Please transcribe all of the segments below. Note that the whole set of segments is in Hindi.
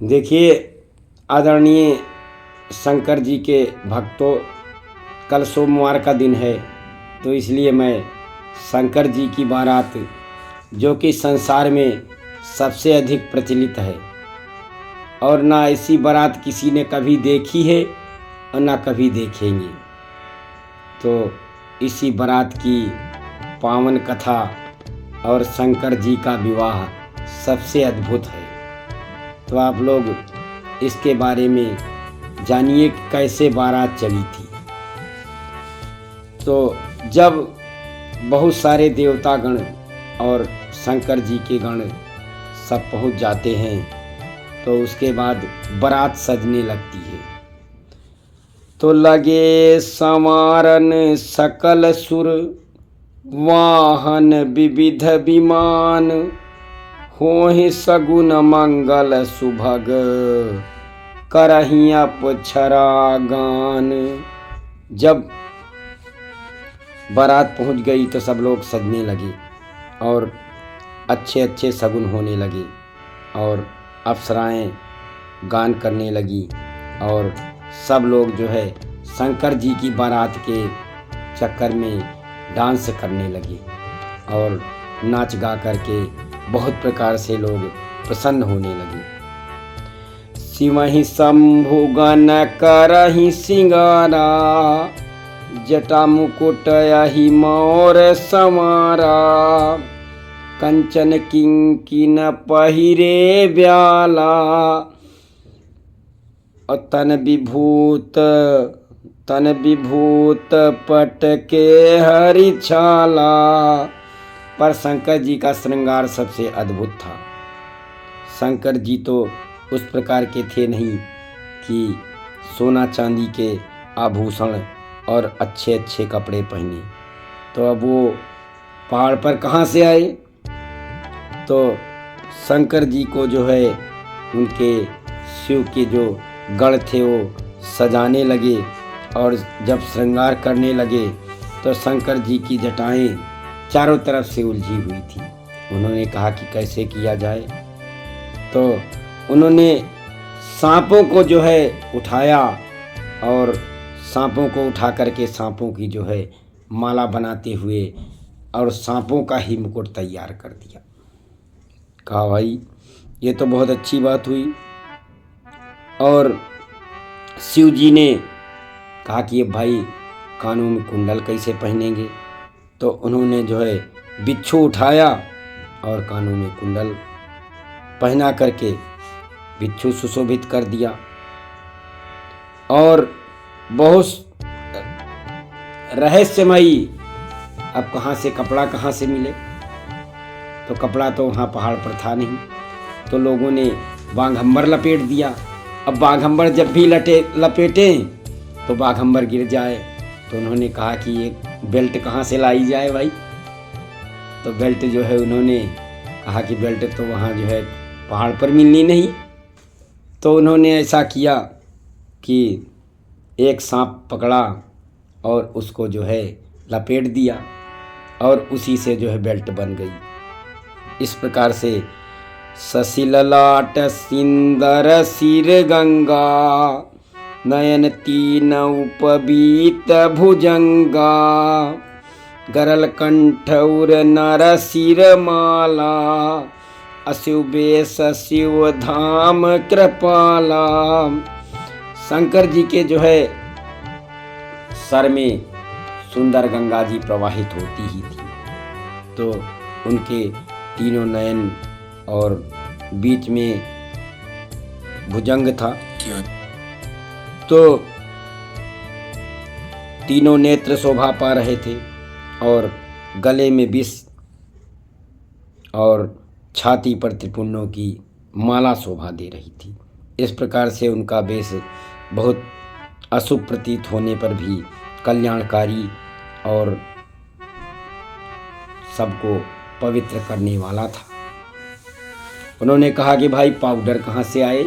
देखिए आदरणीय शंकर जी के भक्तों, कल सोमवार का दिन है, तो इसलिए मैं शंकर जी की बारात, जो कि संसार में सबसे अधिक प्रचलित है और ना ऐसी बारात किसी ने कभी देखी है और ना कभी देखेंगे, तो इसी बारात की पावन कथा और शंकर जी का विवाह सबसे अद्भुत है। तो आप लोग इसके बारे में जानिए कि कैसे बारात चली थी। तो जब बहुत सारे देवतागण और शंकर जी के गण सब पहुंच जाते हैं, तो उसके बाद बारात सजने लगती है। तो लगे संवारन सकल सुर, वाहन विविध विमान, होहि सगुन मंगल सुभग, करहि अपछरा गान। जब बारात पहुंच गई तो सब लोग सजने लगे और अच्छे अच्छे सगुन होने लगे और अप्सराएं गान करने लगी और सब लोग जो है शंकर जी की बारात के चक्कर में डांस करने लगे और नाच गा करके बहुत प्रकार से लोग प्रसन्न होने लगे। शिवहि शंभु गण करहि सिंगारा, जटा मुकुट यहि मोर संवारा, कंचन किंकिन पहिरे ब्याला, और तन विभूत पट के हरि छाला। पर शंकर जी का श्रृंगार सबसे अद्भुत था। शंकर जी तो उस प्रकार के थे नहीं कि सोना चांदी के आभूषण और अच्छे अच्छे कपड़े पहने। तो अब वो पहाड़ पर कहाँ से आए? तो शंकर जी को जो है उनके शिव के जो गण थे वो सजाने लगे और जब श्रृंगार करने लगे तो शंकर जी की जटाएं चारों तरफ से उलझी हुई थी। उन्होंने कहा कि कैसे किया जाए, तो उन्होंने सांपों को जो है उठाया और सांपों को उठा करके सांपों की जो है माला बनाते हुए और सांपों का ही मुकुट तैयार कर दिया। कहा भाई ये तो बहुत अच्छी बात हुई। और शिव जी ने कहा कि ये भाई कानों में कुंडल कैसे पहनेंगे? तो उन्होंने जो है बिच्छू उठाया और कानों में कुंडल पहना करके बिच्छू सुशोभित कर दिया। और बहुत रहस्यमयी, अब कपड़ा कहाँ से मिले? तो कपड़ा तो वहाँ पहाड़ पर था नहीं, तो लोगों ने बाघंबर लपेट दिया। अब बाघंबर जब भी लपेटें तो बाघंबर गिर जाए, तो उन्होंने कहा कि ये बेल्ट कहाँ से लाई जाए भाई? तो बेल्ट जो है उन्होंने कहा कि बेल्ट तो वहाँ जो है पहाड़ पर मिलनी नहीं। तो उन्होंने ऐसा किया कि एक सांप पकड़ा और उसको जो है लपेट दिया और उसी से जो है बेल्ट बन गई। इस प्रकार से शशि ललाट सिंदर सिर गंगा, नयन तीन उपबीत भुजंगा, गरल कंठ उर नर सिर माला, अशिव बेस शिव धाम कृपाला। शंकर जी के जो है सर में सुंदर गंगा जी प्रवाहित होती ही थी, तो उनके तीनों नयन और बीच में भुजंग था, तो तीनों नेत्र शोभा पा रहे थे और गले में विष और छाती पर त्रिपुंडों की माला शोभा दे रही थी। इस प्रकार से उनका वेश बहुत अशुभ प्रतीत होने पर भी कल्याणकारी और सबको पवित्र करने वाला था। उन्होंने कहा कि भाई पाउडर कहाँ से आए?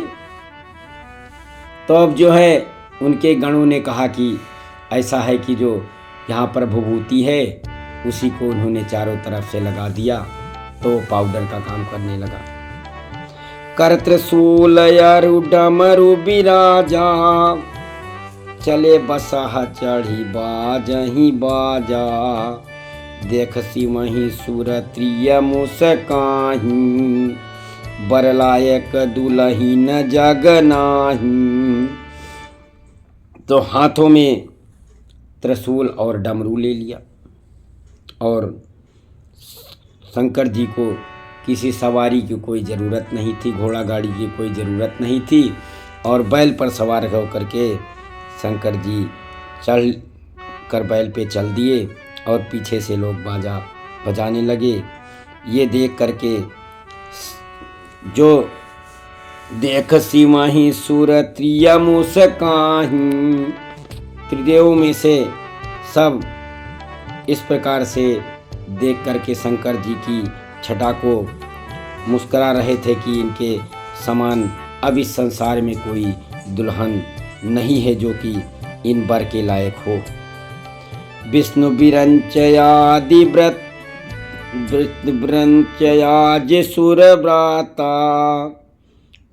तो अब जो है उनके गणों ने कहा कि ऐसा है कि जो यहाँ पर विभूति है उसी को उन्होंने चारों तरफ से लगा दिया, तो पाउडर का काम करने लगा। कर त्रिशूल अरु डमरु बिराजा, चले बसहा चढ़ी बाजही बाजा। देखसी वहीं सुरत्रिय मुस्काही, बरलायक दुलहीन जग नाही। तो हाथों में त्रिशूल और डमरू ले लिया और शंकर जी को किसी सवारी की कोई ज़रूरत नहीं थी, घोड़ा गाड़ी की कोई ज़रूरत नहीं थी और बैल पर सवार होकर के शंकर जी चढ़ कर बैल पे चल दिए और पीछे से लोग बाजा बजाने लगे। ये देख करके जो देखसी वहीं सुरत्रिय मुस्काही, त्रिदेव में से सब इस प्रकार से देख करके शंकर जी की छटा को मुस्करा रहे थे कि इनके समान अब इस संसार में कोई दुल्हन नहीं है जो कि इन वर के लायक हो। विष्णु विरंचयादि व्रत ब्रंचयाज सुर व्राता,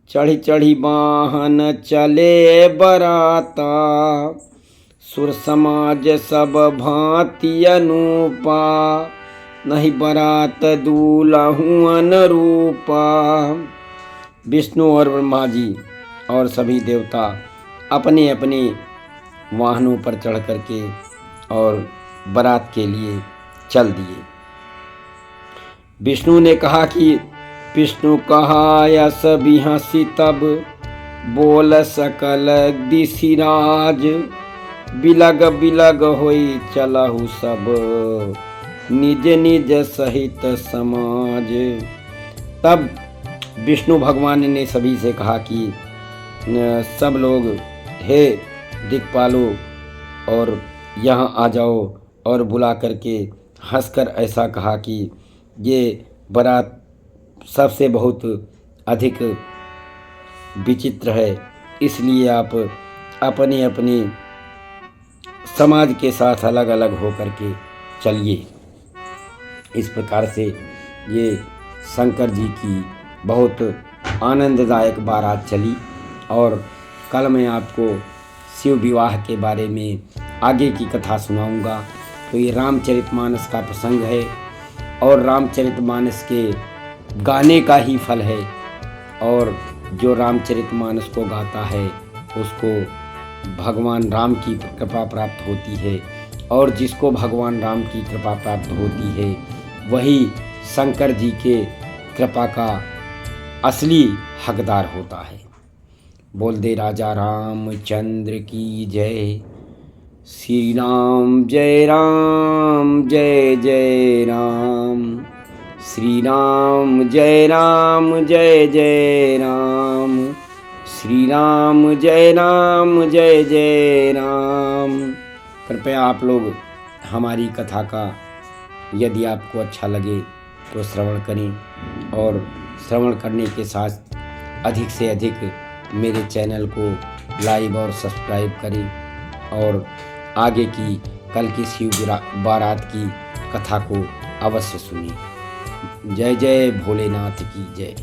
चढ़ी चढ़ी वाहन चले बराता। सुर समाज सब भांति अनूपा, नहीं बरात दूल्हू अनुरूपा। विष्णु और ब्रह्मा जी और सभी देवता अपने अपने वाहनों पर चढ़ करके और बारात के लिए चल दिए। विष्णु ने कहा कि विष्णु कहा यस बिहसी तब, बोल सकल दिशिराज। बिलग बिलग होई चलहु सब, निज निज सहित समाज। तब विष्णु भगवान ने सभी से कहा कि सब लोग हे दिक्पालो और यहाँ आ जाओ, और बुला करके हंसकर ऐसा कहा कि ये बारात सबसे बहुत अधिक विचित्र है, इसलिए आप अपने अपने समाज के साथ अलग अलग होकर के चलिए। इस प्रकार से ये शंकर जी की बहुत आनंददायक बारात चली। और कल मैं आपको शिव विवाह के बारे में आगे की कथा सुनाऊंगा। तो ये रामचरितमानस का प्रसंग है और रामचरितमानस के गाने का ही फल है, और जो रामचरितमानस को गाता है उसको भगवान राम की कृपा प्राप्त होती है, और जिसको भगवान राम की कृपा प्राप्त होती है वही शंकर जी के कृपा का असली हकदार होता है। बोल दे राजा रामचंद्र की जय। श्री राम जय राम जय जय राम। श्री राम जय राम जय जय राम। श्री राम जय राम जय जय राम। कृपया आप लोग हमारी कथा का यदि आपको अच्छा लगे तो श्रवण करें, और श्रवण करने के साथ अधिक से अधिक मेरे चैनल को लाइक और सब्सक्राइब करें, और आगे की कल की शिव बारात की कथा को अवश्य सुनिए। जय जय भोलेनाथ की जय।